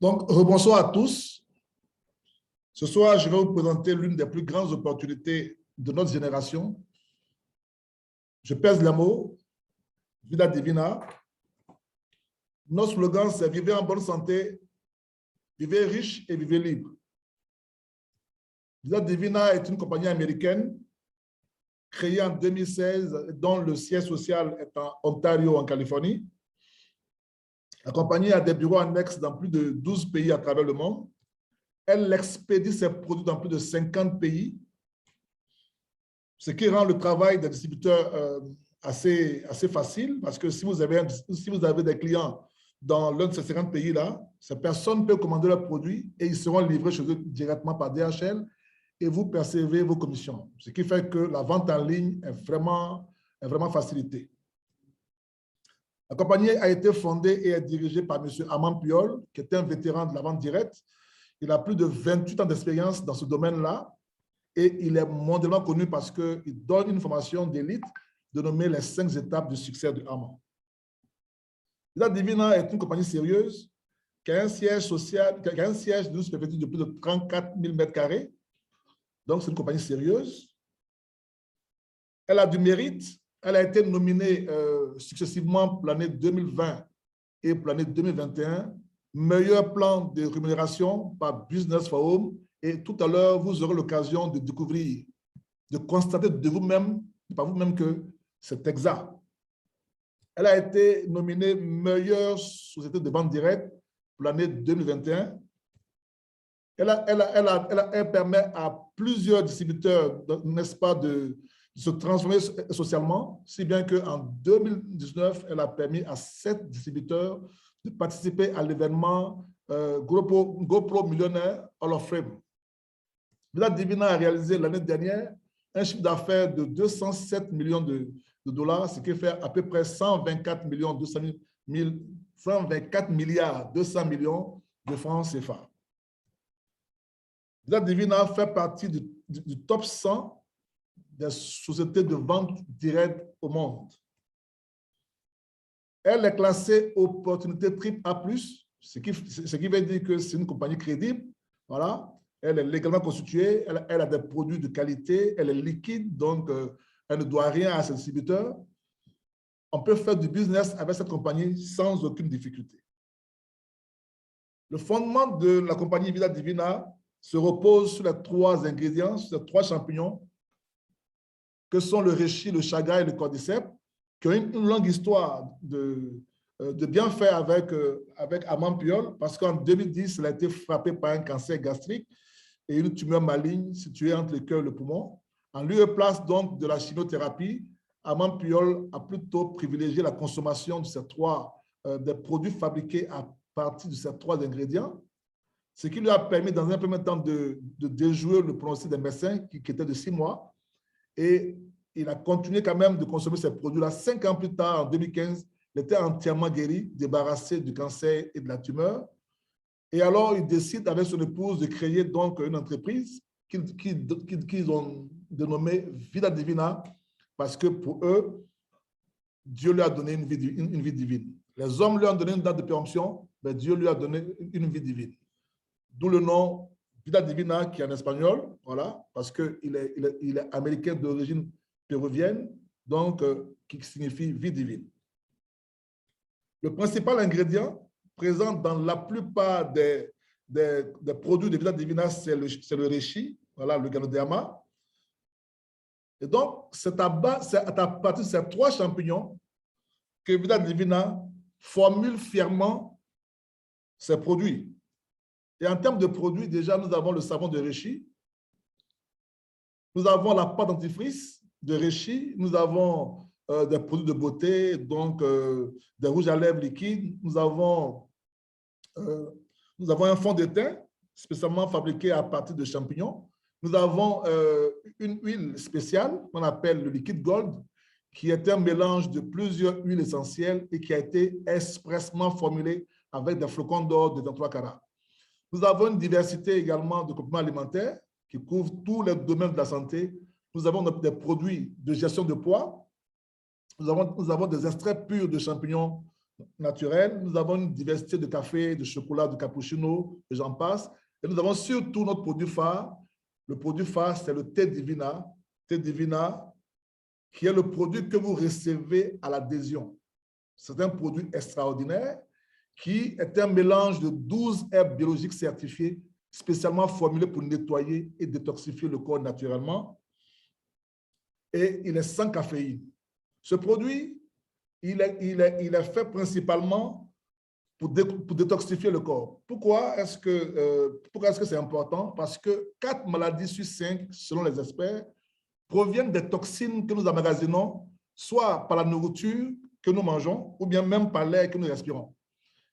Donc, rebonsoir à tous. Ce soir, je vais vous présenter l'une des plus grandes opportunités de notre génération. Je pèse les mots, Vida Divina. Notre slogan, c'est « Vivez en bonne santé, vivez riche et vivez libre ». Vida Divina est une compagnie américaine créée en 2016, dont le siège social est en Ontario, en Californie. La compagnie a des bureaux annexes dans plus de 12 pays à travers le monde. Elle expédie ses produits dans plus de 50 pays, ce qui rend le travail des distributeurs assez facile, parce que si vous avez des clients dans l'un de ces 50 pays-là, ces personnes peuvent commander leurs produits et ils seront livrés chez eux directement par DHL et vous percevez vos commissions, ce qui fait que la vente en ligne est vraiment facilitée. La compagnie a été fondée et est dirigée par M. Armand Puyol, qui est un vétéran de la vente directe. Il a plus de 28 ans d'expérience dans ce domaine-là et il est mondialement connu parce qu'il donne une formation d'élite dénommée les 5 étapes du succès de Armand. Vida Divina est une compagnie sérieuse qui a un siège social, qui a un siège de superficie de plus de 34 000 m². Donc, c'est une compagnie sérieuse. Elle a du mérite. Elle a été nominée successivement pour l'année 2020 et pour l'année 2021 meilleur plan de rémunération par Business Forum. Et tout à l'heure, vous aurez l'occasion de découvrir, de constater de vous-même, par vous-même que c'est exact. Elle a été nominée meilleure société de vente directe pour l'année 2021. Elle permet à plusieurs distributeurs, n'est-ce pas, de se transformer socialement, si bien qu'en 2019, elle a permis à 7 distributeurs de participer à l'événement GoPro Millionnaire Hall of Fame. Vida Divina a réalisé l'année dernière un chiffre d'affaires de 207 millions de dollars, ce qui fait à peu près 124 milliards 200 millions de francs CFA. Vida Divina fait partie du top 100 des sociétés de vente directe au monde. Elle est classée opportunité AAA+, ce qui veut dire que c'est une compagnie crédible. Voilà. Elle est légalement constituée, elle a des produits de qualité, elle est liquide, donc elle ne doit rien à ses distributeurs. On peut faire du business avec cette compagnie sans aucune difficulté. Le fondement de la compagnie Vida Divina se repose sur les 3 ingrédients, sur les 3 champignons, que sont le reishi, le chaga et le cordyceps, qui ont une longue histoire de bienfaits avec Armand Puyol, parce qu'en 2010, elle a été frappée par un cancer gastrique et une tumeur maligne située entre le cœur et le poumon. En lieu et place donc de la chimiothérapie, Armand Puyol a plutôt privilégié la consommation de des produits fabriqués à partir de ces 3 ingrédients, ce qui lui a permis dans un premier temps de déjouer le pronostic des médecins qui était de 6 mois. Et il a continué quand même de consommer ces produits-là. 5 ans plus tard, en 2015, il était entièrement guéri, débarrassé du cancer et de la tumeur. Et alors, il décide avec son épouse de créer donc une entreprise qu'ils ont dénommée Vida Divina, parce que pour eux, Dieu lui a donné une vie divine. Les hommes lui ont donné une date de péremption, mais Dieu lui a donné une vie divine. D'où le nom Vida Divina, qui est en espagnol, voilà, parce qu'il est américain d'origine péruvienne, donc qui signifie vie divine. Le principal ingrédient présent dans la plupart des produits de Vida Divina, c'est le reishi, voilà, le ganoderma. Et donc, c'est à partir de ces 3 champignons que Vida Divina formule fièrement ses produits. Et en termes de produits, déjà, nous avons le savon de reishi, nous avons la pâte dentifrice de reishi, nous avons des produits de beauté, donc des rouges à lèvres liquides, nous avons un fond de teint spécialement fabriqué à partir de champignons, nous avons une huile spéciale qu'on appelle le liquide gold, qui est un mélange de plusieurs huiles essentielles et qui a été expressément formulé avec des flocons d'or de 23 carats. Nous avons une diversité également de compléments alimentaires qui couvrent tous les domaines de la santé. Nous avons des produits de gestion de poids. Nous avons des extraits purs de champignons naturel, nous avons une diversité de café, de chocolat, de cappuccino, et j'en passe. Et nous avons surtout notre produit phare. Le produit phare, c'est le thé Divina. Thé Divina, qui est le produit que vous recevez à l'adhésion. C'est un produit extraordinaire qui est un mélange de 12 herbes biologiques certifiées, spécialement formulées pour nettoyer et détoxifier le corps naturellement. Et il est sans caféine. Ce produit, il est fait principalement pour détoxifier le corps. Pourquoi est-ce que c'est important? Parce que 4 maladies sur 5, selon les experts, proviennent des toxines que nous emmagasinons, soit par la nourriture que nous mangeons, ou bien même par l'air que nous respirons.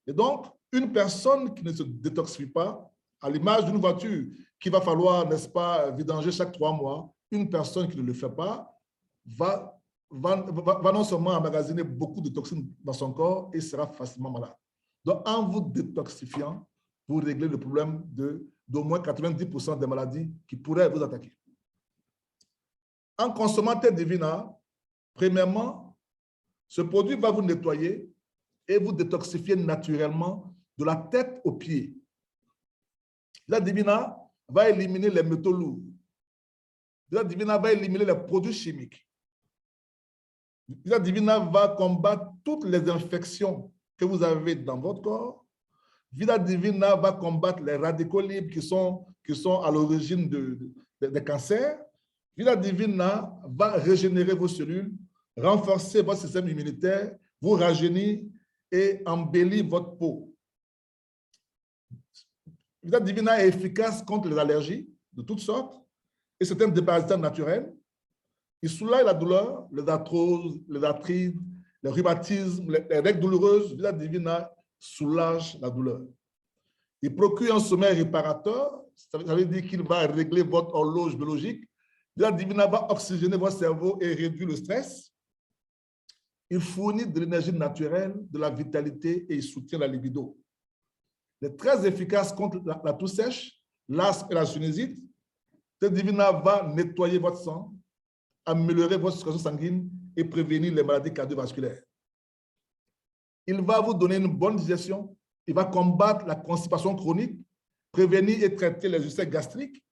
Et donc, une personne qui ne se détoxifie pas, à l'image d'une voiture qu'il va falloir, n'est-ce pas, vidanger chaque 3 mois, une personne qui ne le fait pas va non seulement emmagasiner beaucoup de toxines dans son corps et sera facilement malade. Donc, en vous détoxifiant, vous réglez le problème d'au moins 90% des maladies qui pourraient vous attaquer. En consommant thé Divina, premièrement, ce produit va vous nettoyer et vous détoxifier naturellement de la tête aux pieds. La Divina va éliminer les métaux lourds. La Divina va éliminer les produits chimiques. La Divina va combattre toutes les infections que vous avez dans votre corps. Vida Divina va combattre les radicaux libres qui sont à l'origine des cancers. Vida Divina va régénérer vos cellules, renforcer votre système immunitaire, vous rajeunir et embellir votre peau. Vida Divina est efficace contre les allergies de toutes sortes et c'est un déparasitant naturel. Il soulage la douleur, les arthroses, les arthrites, les rhumatismes, les règles douloureuses. Vida Divina soulage la douleur. Il procure un sommeil réparateur, ça veut dire qu'il va régler votre horloge biologique. Vida Divina va oxygéner votre cerveau et réduire le stress. Il fournit de l'énergie naturelle, de la vitalité et il soutient la libido. Il est très efficace contre la toux sèche, l'asthme et la sinusite. Vida Divina va nettoyer votre sang, améliorer votre circulation sanguine et prévenir les maladies cardiovasculaires. Il va vous donner une bonne digestion. Il va combattre la constipation chronique, prévenir et traiter les ulcères gastriques.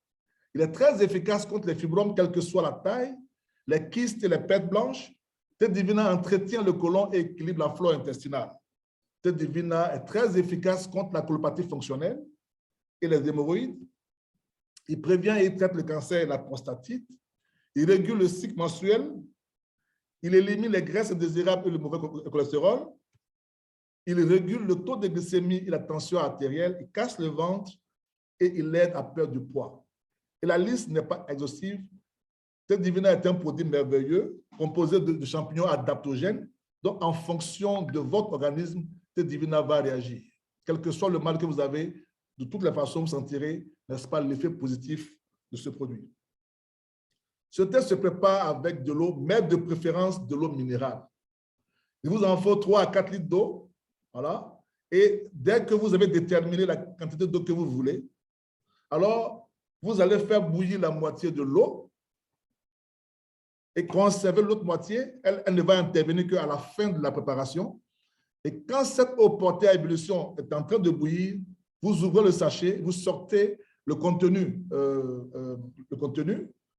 Il est très efficace contre les fibromes, quelle que soit la taille, les kystes et les pertes blanches. Thé Divina entretient le côlon et équilibre la flore intestinale. Thé Divina est très efficace contre la colopathie fonctionnelle et les hémorroïdes. Il prévient et traite le cancer et la prostatite. Il régule le cycle menstruel. Il élimine les graisses indésirables et le mauvais cholestérol. Il régule le taux de glycémie et la tension artérielle. Il casse le ventre et il aide à perdre du poids. Et la liste n'est pas exhaustive. Thé Divina est un produit merveilleux composé de champignons adaptogènes. Donc, en fonction de votre organisme, Thé Divina va réagir. Quel que soit le mal que vous avez, de toutes les façons, vous sentirez, n'est-ce pas, l'effet positif de ce produit. Ce thé se prépare avec de l'eau, mais de préférence de l'eau minérale. Il vous en faut 3 à 4 litres d'eau. Voilà. Et dès que vous avez déterminé la quantité d'eau que vous voulez, alors vous allez faire bouillir la moitié de l'eau et conserver l'autre moitié. Elle ne va intervenir qu'à la fin de la préparation. Et quand cette eau portée à ébullition est en train de bouillir, vous ouvrez le sachet, vous sortez le contenu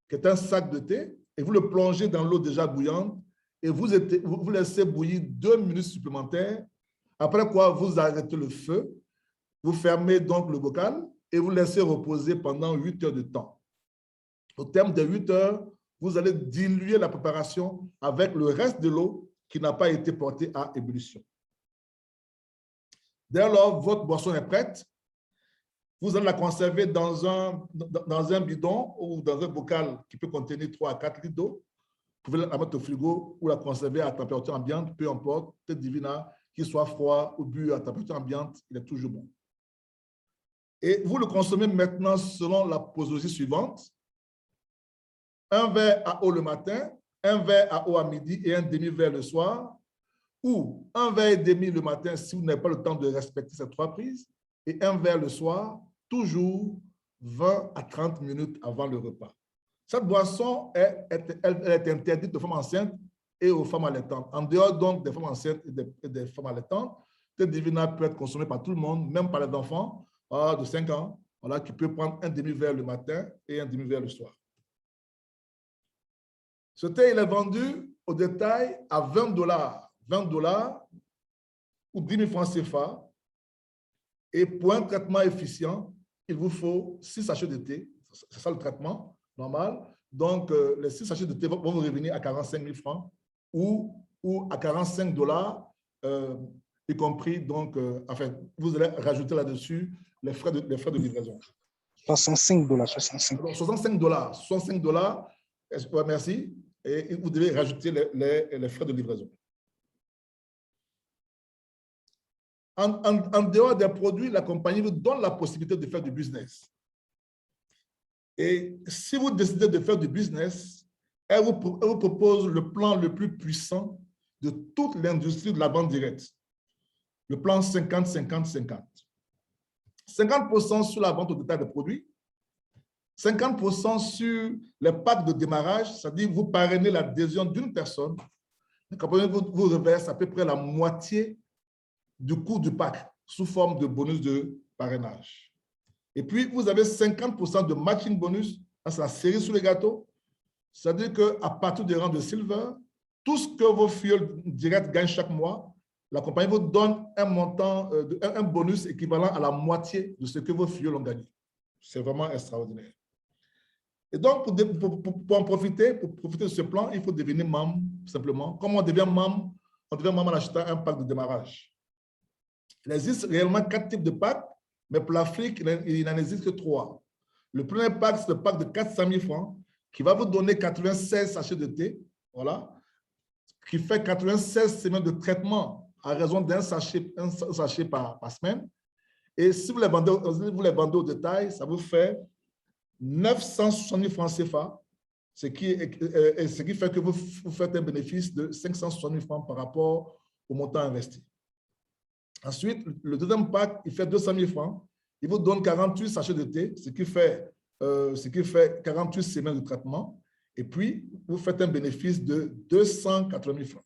qui est un sac de thé, et vous le plongez dans l'eau déjà bouillante et vous laissez bouillir 2 minutes supplémentaires, après quoi vous arrêtez le feu, vous fermez donc le bocal et vous laissez reposer pendant 8 heures de temps. Au terme de 8 heures, vous allez diluer la préparation avec le reste de l'eau qui n'a pas été portée à ébullition. Dès lors, votre boisson est prête. Vous allez la conserver dans un bidon ou dans un bocal qui peut contenir 3 à 4 litres d'eau. Vous pouvez la mettre au frigo ou la conserver à température ambiante, peu importe, Thé Divina, qu'il soit froid ou bu à température ambiante, il est toujours bon. Et vous le consommez maintenant selon la posologie suivante. 1 verre à eau le matin, 1 verre à eau à midi et un demi-verre le soir, ou 1 verre et demi le matin si vous n'avez pas le temps de respecter ces 3 prises, et 1 verre le soir, toujours 20 à 30 minutes avant le repas. Cette boisson est interdite aux femmes enceintes et aux femmes allaitantes. En dehors donc des femmes enceintes et des femmes allaitantes, Tête Divina peut être consommé par tout le monde, même par les enfants de 5 ans, voilà, qui peut prendre un demi-verre le matin et un demi-verre le soir. Ce thé, il est vendu au détail à $20, 20$ ou 10 000 francs CFA. Et pour un traitement efficient, il vous faut 6 sachets de thé. C'est ça le traitement normal. Donc, les 6 sachets de thé vont vous revenir à 45 000 francs ou à $45, y compris, donc, enfin, vous allez rajouter là-dessus les frais de livraison. $65. 65. Alors, $65. $65, ouais, merci. Et vous devez rajouter les frais de livraison. En dehors des produits, la compagnie vous donne la possibilité de faire du business. Et si vous décidez de faire du business, elle vous propose le plan le plus puissant de toute l'industrie de la vente directe. Le plan 50-50-50. 50% sur la vente au détail des produits, 50% sur les packs de démarrage, c'est-à-dire vous parrainez l'adhésion d'une personne, la compagnie vous reverse à peu près la moitié du coût du pack sous forme de bonus de parrainage. Et puis, vous avez 50% de matching bonus, c'est la cerise sur le gâteau, c'est-à-dire qu'à partir du rang de silver, tout ce que vos filles directs gagnent chaque mois, la compagnie vous donne un montant, un bonus équivalent à la moitié de ce que vos filles ont gagné. C'est vraiment extraordinaire. Et donc, pour en profiter, pour profiter de ce plan, il faut devenir membre, simplement. Comment on devient membre? On devient membre en achetant un pack de démarrage. Il existe réellement 4 types de packs, mais pour l'Afrique, il n'en existe que 3. Le premier pack, c'est le pack de 400 000 francs, qui va vous donner 96 sachets de thé, voilà, qui fait 96 semaines de traitement à raison d'un sachet par semaine. Et si vous les vendez au détail, ça vous fait 960 000 francs CFA, ce qui fait que vous faites un bénéfice de 560 000 francs par rapport au montant investi. Ensuite, le deuxième pack, il fait 200 000 francs. Il vous donne 48 sachets de thé, ce qui fait 48 semaines de traitement. Et puis, vous faites un bénéfice de 280 000 francs.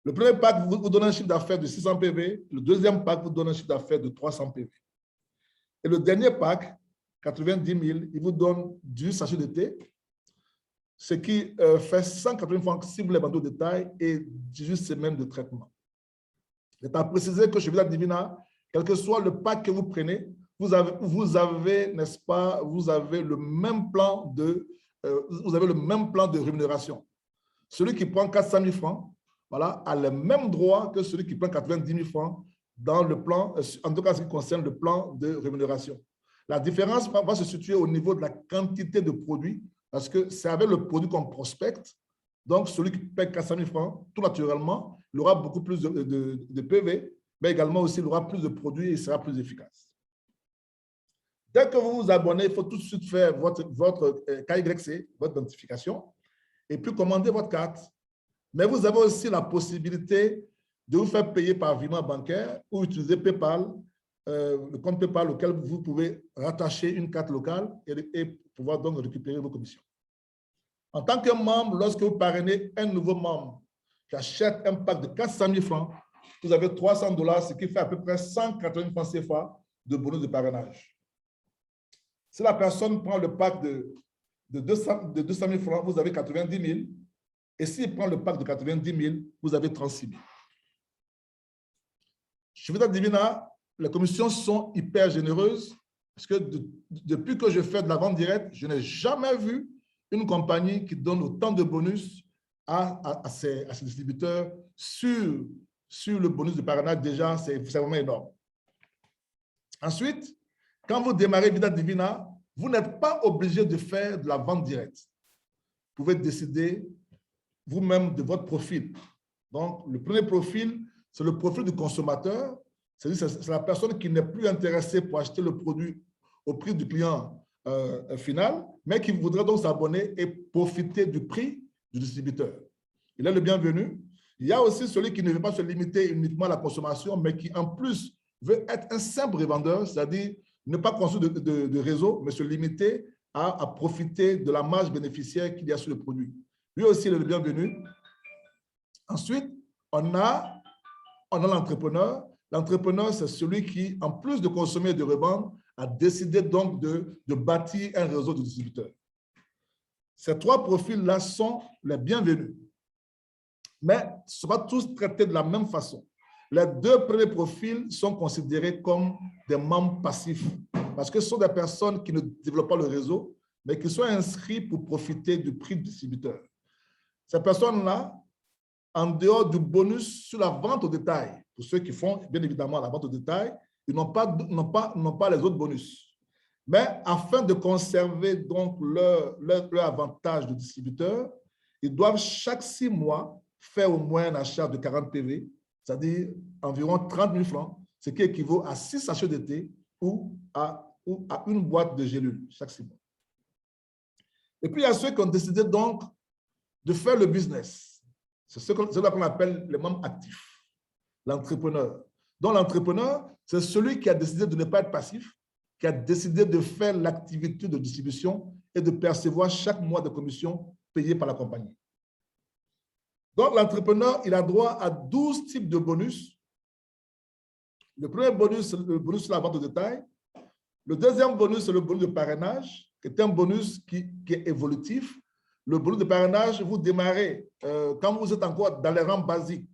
Le premier pack vous donne un chiffre d'affaires de 600 PV. Le deuxième pack vous donne un chiffre d'affaires de 300 PV. Et le dernier pack, 90 000, il vous donne 10 sachets de thé, ce qui fait 180 francs si vous les vendez au détail et 18 semaines de traitement. C'est à préciser que chez Vita Divina, quel que soit le pack que vous prenez, vous avez, n'est-ce pas, vous avez le même plan de rémunération. Celui qui prend 400 000 francs, voilà, a le même droit que celui qui prend 90 000 francs dans le plan, en tout cas ce qui concerne le plan de rémunération. La différence va se situer au niveau de la quantité de produits, parce que c'est avec le produit qu'on prospecte. Donc, celui qui paie 400 000 francs, tout naturellement, il aura beaucoup plus de PV, mais également aussi, il aura plus de produits et il sera plus efficace. Dès que vous vous abonnez, il faut tout de suite faire votre KYC, votre identification, et puis commander votre carte. Mais vous avez aussi la possibilité de vous faire payer par virement bancaire ou utiliser PayPal, le compte PayPal auquel vous pouvez rattacher une carte locale et pouvoir donc récupérer vos commissions. En tant que membre, lorsque vous parrainez un nouveau membre qui achète un pack de 400 000 francs, vous avez $300, ce qui fait à peu près 180 francs CFA de bonus de parrainage. Si la personne prend le pack de 200 000 francs, vous avez 90 000. Et s'il prend le pack de 90 000, vous avez 36 000. Chez Vita Divina, les commissions sont hyper généreuses parce que depuis que je fais de la vente directe, je n'ai jamais vu une compagnie qui donne autant de bonus à ses distributeurs sur le bonus de parrainage. Déjà, c'est vraiment énorme. Ensuite, quand vous démarrez Vita Divina, vous n'êtes pas obligé de faire de la vente directe. Vous pouvez décider vous-même de votre profil. Donc, le premier profil, c'est le profil du consommateur. C'est-à-dire c'est la personne qui n'est plus intéressée pour acheter le produit au prix du client final, mais qui voudrait donc s'abonner et profiter du prix du distributeur. Il est le bienvenu. Il y a aussi celui qui ne veut pas se limiter uniquement à la consommation, mais qui en plus veut être un simple revendeur, c'est-à-dire ne pas construire de réseau, mais se limiter à profiter de la marge bénéficiaire qu'il y a sur le produit. Lui aussi, il est le bienvenu. Ensuite, on a l'entrepreneur. L'entrepreneur, c'est celui qui, en plus de consommer et de revendre, a décidé donc de bâtir un réseau de distributeurs. Ces trois profils-là sont les bienvenus. Mais ils ne sont pas tous traités de la même façon. Les deux premiers profils sont considérés comme des membres passifs parce que ce sont des personnes qui ne développent pas le réseau, mais qui sont inscrits pour profiter du prix du distributeur. Ces personnes-là, en dehors du bonus sur la vente au détail, pour ceux qui font bien évidemment la vente au détail, ils n'ont pas les autres bonus. Mais afin de conserver donc leur avantage de distributeur, ils doivent chaque 6 mois faire au moins un achat de 40 PV, c'est-à-dire environ 30 000 francs, ce qui équivaut à 6 sachets de thé ou à une boîte de gélules chaque 6 mois. Et puis, il y a ceux qui ont décidé donc de faire le business. C'est ce qu'on appelle les membres actifs, l'entrepreneur. Donc, l'entrepreneur, c'est celui qui a décidé de ne pas être passif, qui a décidé de faire l'activité de distribution et de percevoir chaque mois de commission payée par la compagnie. Donc, l'entrepreneur, il a droit à 12 types de bonus. Le premier bonus, c'est le bonus sur la vente au détail. Le deuxième bonus, c'est le bonus de parrainage, qui est un bonus qui est évolutif. Le bonus de parrainage, vous démarrez quand vous êtes encore dans les rangs basiques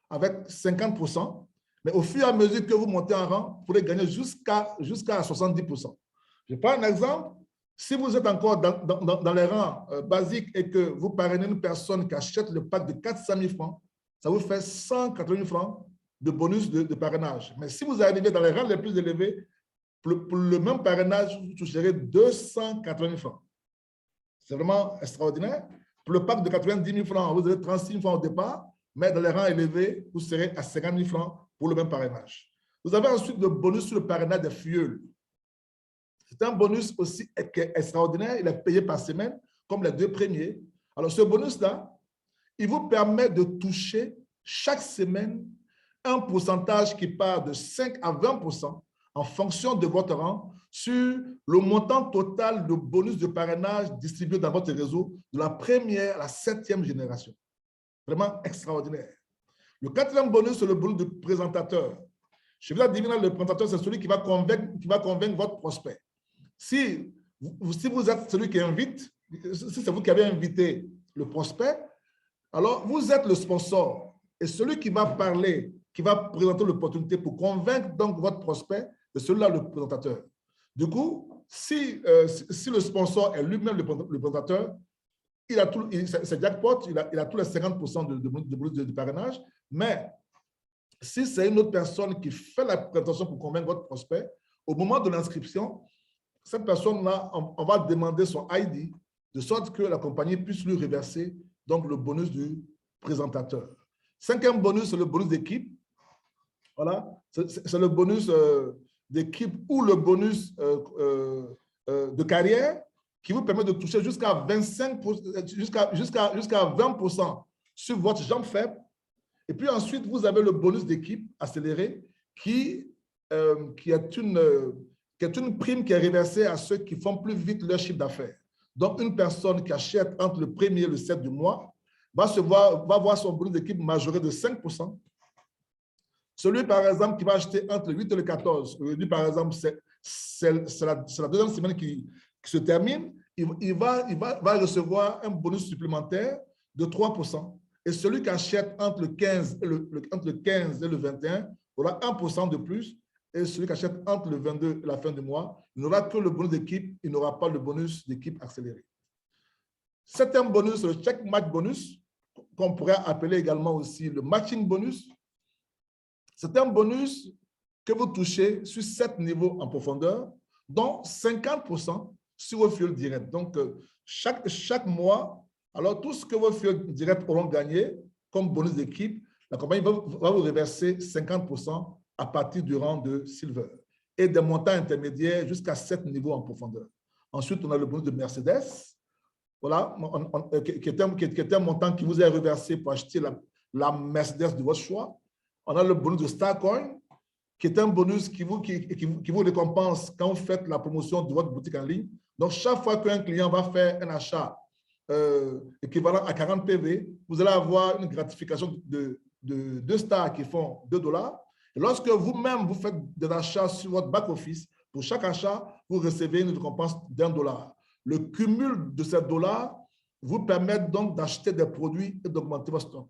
avec 50%, mais au fur et à mesure que vous montez en rang, vous pourrez gagner jusqu'à 70%. Je prends un exemple. Si vous êtes encore dans les rangs basiques et que vous parrainez une personne qui achète le pack de 400 000 francs, ça vous fait 180 000 francs de bonus de parrainage. Mais si vous arrivez dans les rangs les plus élevés, pour le même parrainage, vous toucherez 280 000 francs. C'est vraiment extraordinaire. Pour le pack de 90 000 francs, vous avez 36 000 francs au départ, mais dans les rangs élevés, vous serez à 50 000 francs pour le même parrainage. Vous avez ensuite le bonus sur le parrainage des filleuls. C'est un bonus aussi extraordinaire. Il est payé par semaine, comme les deux premiers. Alors, ce bonus-là, il vous permet de toucher chaque semaine un pourcentage qui part de 5 à 20% en fonction de votre rang sur le montant total de bonus de parrainage distribué dans votre réseau de la première à la 7e génération. Vraiment extraordinaire. Le 4e bonus, c'est le bonus de présentateur. Je vous ai dit, le présentateur, c'est celui qui va convaincre votre prospect. Si vous êtes celui qui invite, si c'est vous qui avez invité le prospect, alors vous êtes le sponsor. Et celui qui va parler, qui va présenter l'opportunité pour convaincre donc votre prospect, c'est celui-là le présentateur. Du coup, si le sponsor est lui-même le présentateur, c'est jackpot, il a tous les 50% de parrainage, mais si c'est une autre personne qui fait la présentation pour convaincre votre prospect, au moment de l'inscription, cette personne-là, on va demander son ID, de sorte que la compagnie puisse lui reverser donc le bonus du présentateur. 5e bonus, c'est le bonus d'équipe. Voilà, c'est le bonus d'équipe ou le bonus de carrière qui vous permet de toucher jusqu'à 20% sur votre jambe faible. Et puis ensuite, vous avez le bonus d'équipe accéléré qui est une prime qui est reversée à ceux qui font plus vite leur chiffre d'affaires. Donc, une personne qui achète entre le 1er et le 7 du mois va voir son bonus d'équipe majoré de 5%. Celui, par exemple, qui va acheter entre le 8 et le 14, lui, par exemple, c'est la 2e semaine qui se termine, il va recevoir un bonus supplémentaire de 3%. Et celui qui achète entre le 15 et le 21 aura 1% de plus. Et celui qui achète entre le 22 et la fin du mois, il n'aura que le bonus d'équipe, il n'aura pas le bonus d'équipe accéléré. 7e bonus, le check match bonus, qu'on pourrait appeler également aussi le matching bonus. C'est un bonus que vous touchez sur 7 niveaux en profondeur, dont 50% sur vos fuels directs. Donc, chaque mois, alors tout ce que vos fuels directs auront gagné comme bonus d'équipe, la compagnie va vous reverser 50% à partir du rang de Silver et des montants intermédiaires jusqu'à 7 niveaux en profondeur. Ensuite, on a le bonus de Mercedes, voilà, qui est un montant qui vous est reversé pour acheter la Mercedes de votre choix. On a le bonus de Starcoin, qui est un bonus qui vous récompense quand vous faites la promotion de votre boutique en ligne. Donc, chaque fois qu'un client va faire un achat équivalent à 40 PV, vous allez avoir une gratification de 2 stars qui font $2. Et lorsque vous-même, vous faites des achats sur votre back-office, pour chaque achat, vous recevez une récompense d'$1. Le cumul de ces dollars vous permet donc d'acheter des produits et d'augmenter votre stock.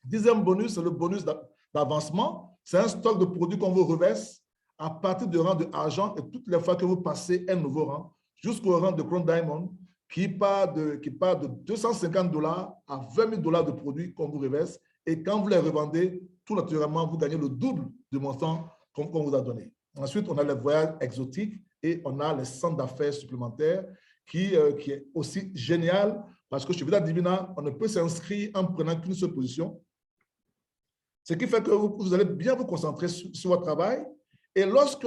10e bonus, c'est le bonus d'avancement. C'est un stock de produits qu'on vous reverse à partir du rang de argent et toutes les fois que vous passez un nouveau rang jusqu'au rang de Crown Diamond qui part de $250 à $20 000 de produits qu'on vous reverse. Et quand vous les revendez, tout naturellement, vous gagnez le double du montant qu'on vous a donné. Ensuite, on a les voyages exotiques et on a les centres d'affaires supplémentaires qui est aussi génial parce que chez Vida Divina, on ne peut s'inscrire en prenant qu'une seule position. Ce qui fait que vous allez bien vous concentrer sur votre travail. Et lorsque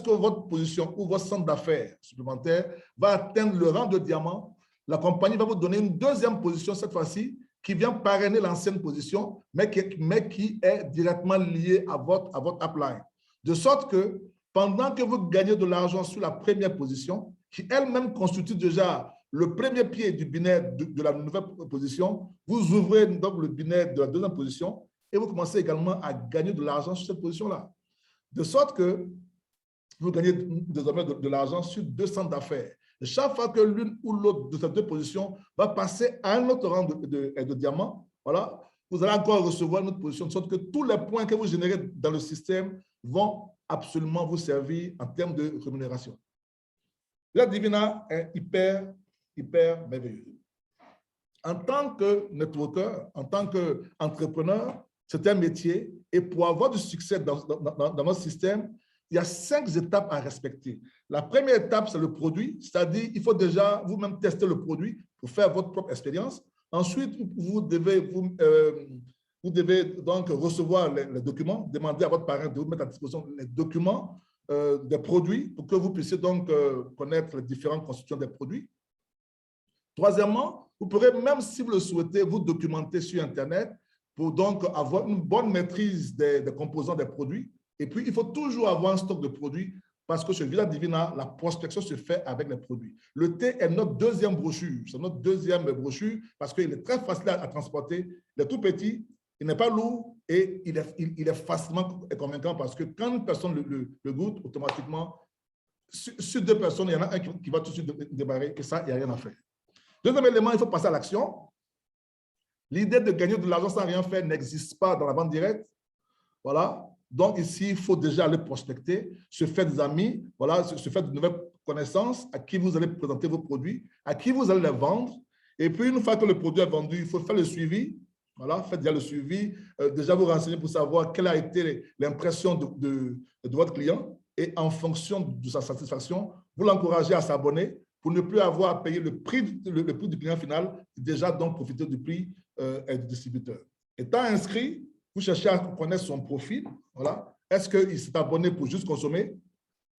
votre position ou votre centre d'affaires supplémentaire va atteindre le rang de diamant, la compagnie va vous donner une 2e position cette fois-ci qui vient parrainer l'ancienne position, mais qui est directement liée à votre upline. De sorte que pendant que vous gagnez de l'argent sur la première position, qui elle-même constitue déjà le premier pied du binaire de la nouvelle position, vous ouvrez donc le binaire de la 2e position et vous commencez également à gagner de l'argent sur cette position-là. De sorte que vous gagnez désormais de l'argent sur 2 centres d'affaires. Chaque fois que l'une ou l'autre de ces 2 positions va passer à un autre rang de diamant, voilà, vous allez encore recevoir une autre position, de sorte que tous les points que vous générez dans le système vont absolument vous servir en termes de rémunération. La Divina est hyper merveilleux. En tant que networker, en tant qu'entrepreneur, c'est un métier et pour avoir du succès dans notre système, il y a 5 étapes à respecter. La première étape, c'est le produit, c'est-à-dire il faut déjà vous-même tester le produit pour faire votre propre expérience. Ensuite, vous devez donc recevoir les documents, demander à votre parrain de vous mettre à disposition les documents des produits pour que vous puissiez donc connaître les différentes constitutions des produits. Troisièmement, vous pourrez, même si vous le souhaitez, vous documenter sur Internet pour donc avoir une bonne maîtrise des composants des produits. Et puis, il faut toujours avoir un stock de produits parce que chez Vida Divina, la prospection se fait avec les produits. Le thé est notre 2e brochure. C'est notre 2e brochure parce qu'il est très facile à transporter. Il est tout petit, il n'est pas lourd et il est facilement convaincant parce que quand une personne le goûte, automatiquement, sur 2 personnes, il y en a un qui va tout de suite démarrer et ça, il n'y a rien à faire. 2e élément, il faut passer à l'action. L'idée de gagner de l'argent sans rien faire n'existe pas dans la vente directe. Voilà. Donc, ici, il faut déjà aller prospecter, se faire des amis, voilà, se faire de nouvelles connaissances à qui vous allez présenter vos produits, à qui vous allez les vendre. Et puis, une fois que le produit est vendu, il faut faire le suivi. Voilà, faites déjà le suivi, déjà vous renseigner pour savoir quelle a été l'impression de votre client. Et en fonction de sa satisfaction, vous l'encouragez à s'abonner pour ne plus avoir à payer le prix du client final, déjà donc profiter du prix du distributeur. Étant inscrit, vous cherchez à connaître son profil. Voilà. Est-ce qu'il s'est abonné pour juste consommer?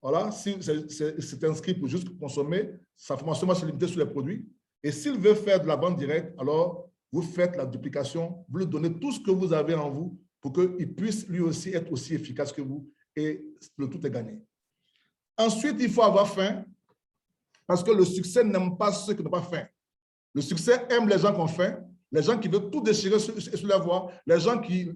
Voilà. Si c'est inscrit pour juste consommer, sa formation se limiter sur les produits. Et s'il veut faire de la vente directe, alors vous faites la duplication, vous lui donnez tout ce que vous avez en vous pour qu'il puisse lui aussi être aussi efficace que vous et le tout est gagné. Ensuite, il faut avoir faim parce que le succès n'aime pas ceux qui n'ont pas faim. Le succès aime les gens qui ont faim. Les gens qui veulent tout déchirer sur la voie, les gens qui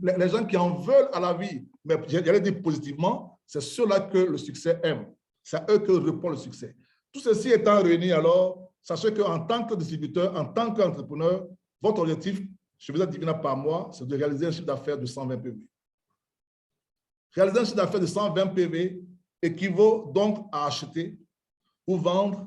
en veulent à la vie, mais j'allais dire positivement, c'est ceux-là que le succès aime. C'est à eux que répond le succès. Tout ceci étant réuni, alors, sachez qu'en tant que distributeur, en tant qu'entrepreneur, votre objectif, chez Vida Divina par mois, c'est de réaliser un chiffre d'affaires de 120 PV. Réaliser un chiffre d'affaires de 120 PV équivaut donc à acheter ou vendre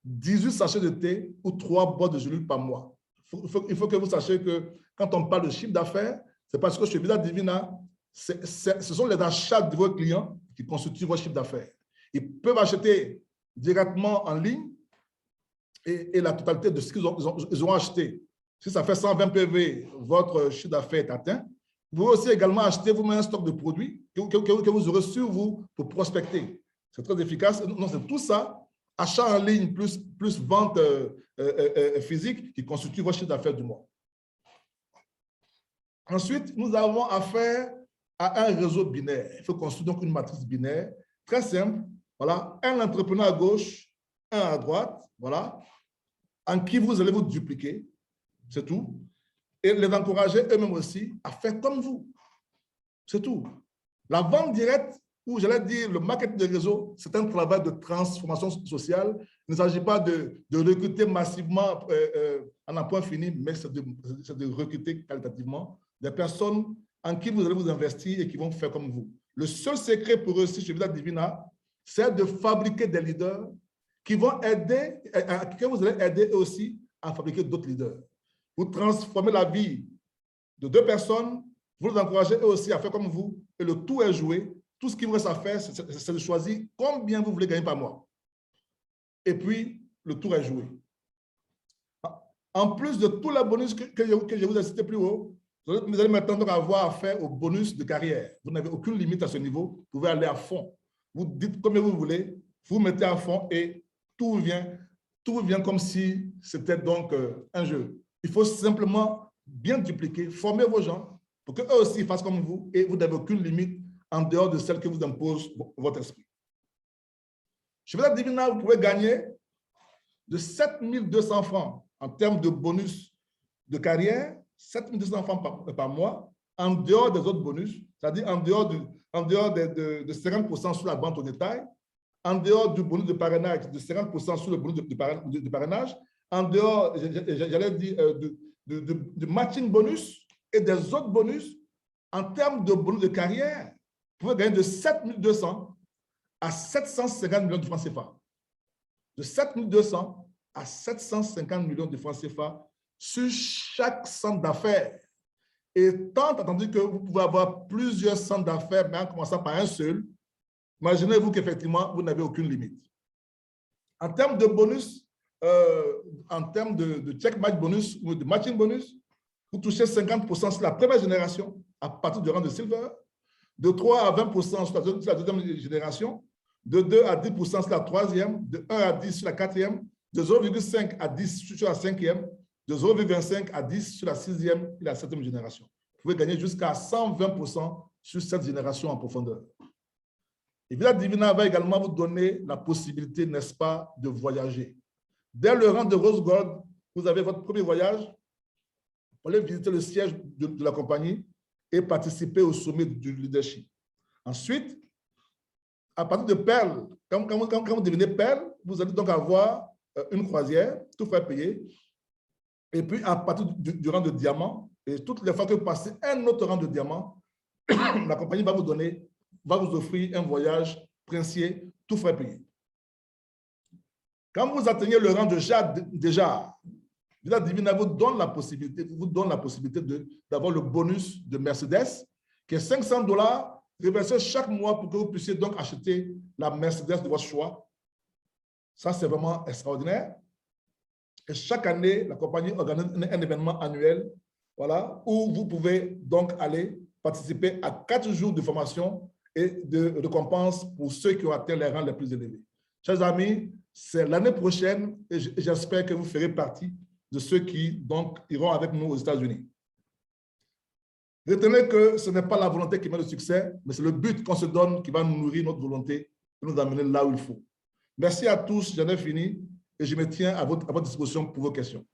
18 sachets de thé ou 3 boîtes de gélules par mois. Il faut que vous sachiez que quand on parle de chiffre d'affaires, c'est parce que chez Vida Divina, ce sont les achats de vos clients qui constituent votre chiffre d'affaires. Ils peuvent acheter directement en ligne et la totalité de ce qu'ils ont acheté. Si ça fait 120 PV, votre chiffre d'affaires est atteint. Vous pouvez aussi également acheter vous-même un stock de produits que vous aurez sur vous pour prospecter. C'est très efficace. Non, c'est tout ça, achat en ligne plus vente physique qui constitue votre chiffre d'affaires du mois. Ensuite, nous avons affaire à un réseau binaire. Il faut construire donc une matrice binaire très simple. Voilà, un entrepreneur à gauche, un à droite. Voilà. en qui vous allez vous dupliquer, c'est tout, et les encourager eux-mêmes aussi à faire comme vous. C'est tout. La vente directe, ou j'allais dire le marketing de réseau, c'est un travail de transformation sociale. Il ne s'agit pas de recruter massivement en un point fini, mais c'est de recruter qualitativement des personnes en qui vous allez vous investir et qui vont faire comme vous. Le seul secret pour réussir chez Vita Divina, c'est de fabriquer des leaders qui vont aider, que vous allez aider aussi à fabriquer d'autres leaders. Vous transformez la vie de deux personnes, vous les encouragez eux aussi à faire comme vous, et le tout est joué. Tout ce qu'il vous reste à faire, c'est de choisir combien vous voulez gagner par mois. Et puis, le tour est joué. En plus de tous les bonus que je vous ai cités plus haut, vous allez maintenant avoir affaire au bonus de carrière. Vous n'avez aucune limite à ce niveau. Vous pouvez aller à fond. Vous dites combien vous voulez, vous mettez à fond et tout vient comme si c'était donc un jeu. Il faut simplement bien dupliquer, former vos gens pour qu'eux aussi fassent comme vous et vous n'avez aucune limite en dehors de celle que vous impose votre esprit. Chez Vita Divina, vous pouvez gagner de 7 200 francs en termes de bonus de carrière, 7 200 francs par mois, en dehors des autres bonus, c'est-à-dire en dehors de 50% sur la vente au détail, en dehors du bonus de parrainage, de 50% sur le bonus de parrainage, en dehors, j'allais dire, du matching bonus et des autres bonus, en termes de bonus de carrière, vous pouvez gagner de 7 200 à 750 millions de francs CFA. De 7 200 à 750 millions de francs CFA sur chaque centre d'affaires. Et tant entendu que vous pouvez avoir plusieurs centres d'affaires, mais en commençant par un seul, imaginez-vous qu'effectivement, vous n'avez aucune limite. En termes de bonus, en termes de check match bonus ou de matching bonus, vous touchez 50% sur la première génération à partir du rang de silver, de 3 à 20% sur la deuxième génération, de 2 à 10% sur la troisième, de 1 à 10 sur la quatrième, de 0,5 à 10 sur la cinquième, de 0,25 à 10 sur la sixième et la septième génération. Vous pouvez gagner jusqu'à 120% sur cette génération en profondeur. Et Vita Divina va également vous donner la possibilité, n'est-ce pas, de voyager. Dès le rang de Rose Gold, vous avez votre premier voyage. Vous allez visiter le siège de la compagnie et participer au sommet du leadership. Ensuite, à partir de Perle, quand vous devenez Perle, vous allez donc avoir une croisière, tout frais payé. Et puis, à partir du rang de diamant, et toutes les fois que vous passez un autre rang de diamant, la compagnie va vous offrir un voyage princier, tout frais payé. Quand vous atteignez le rang de Jade, déjà, Vita Divina vous donne la possibilité d'avoir le bonus de Mercedes, qui est $500 reversé chaque mois pour que vous puissiez donc acheter la Mercedes de votre choix. Ça, c'est vraiment extraordinaire. Et chaque année, la compagnie organise un événement annuel, voilà, où vous pouvez donc aller participer à 4 jours de formation et de récompense pour ceux qui ont atteint les rangs les plus élevés. Chers amis, c'est l'année prochaine et j'espère que vous ferez partie de ceux qui donc iront avec nous aux États-Unis. Retenez que ce n'est pas la volonté qui met le succès, mais c'est le but qu'on se donne qui va nourrir notre volonté et nous amener là où il faut. Merci à tous, j'en ai fini et je me tiens à votre disposition pour vos questions.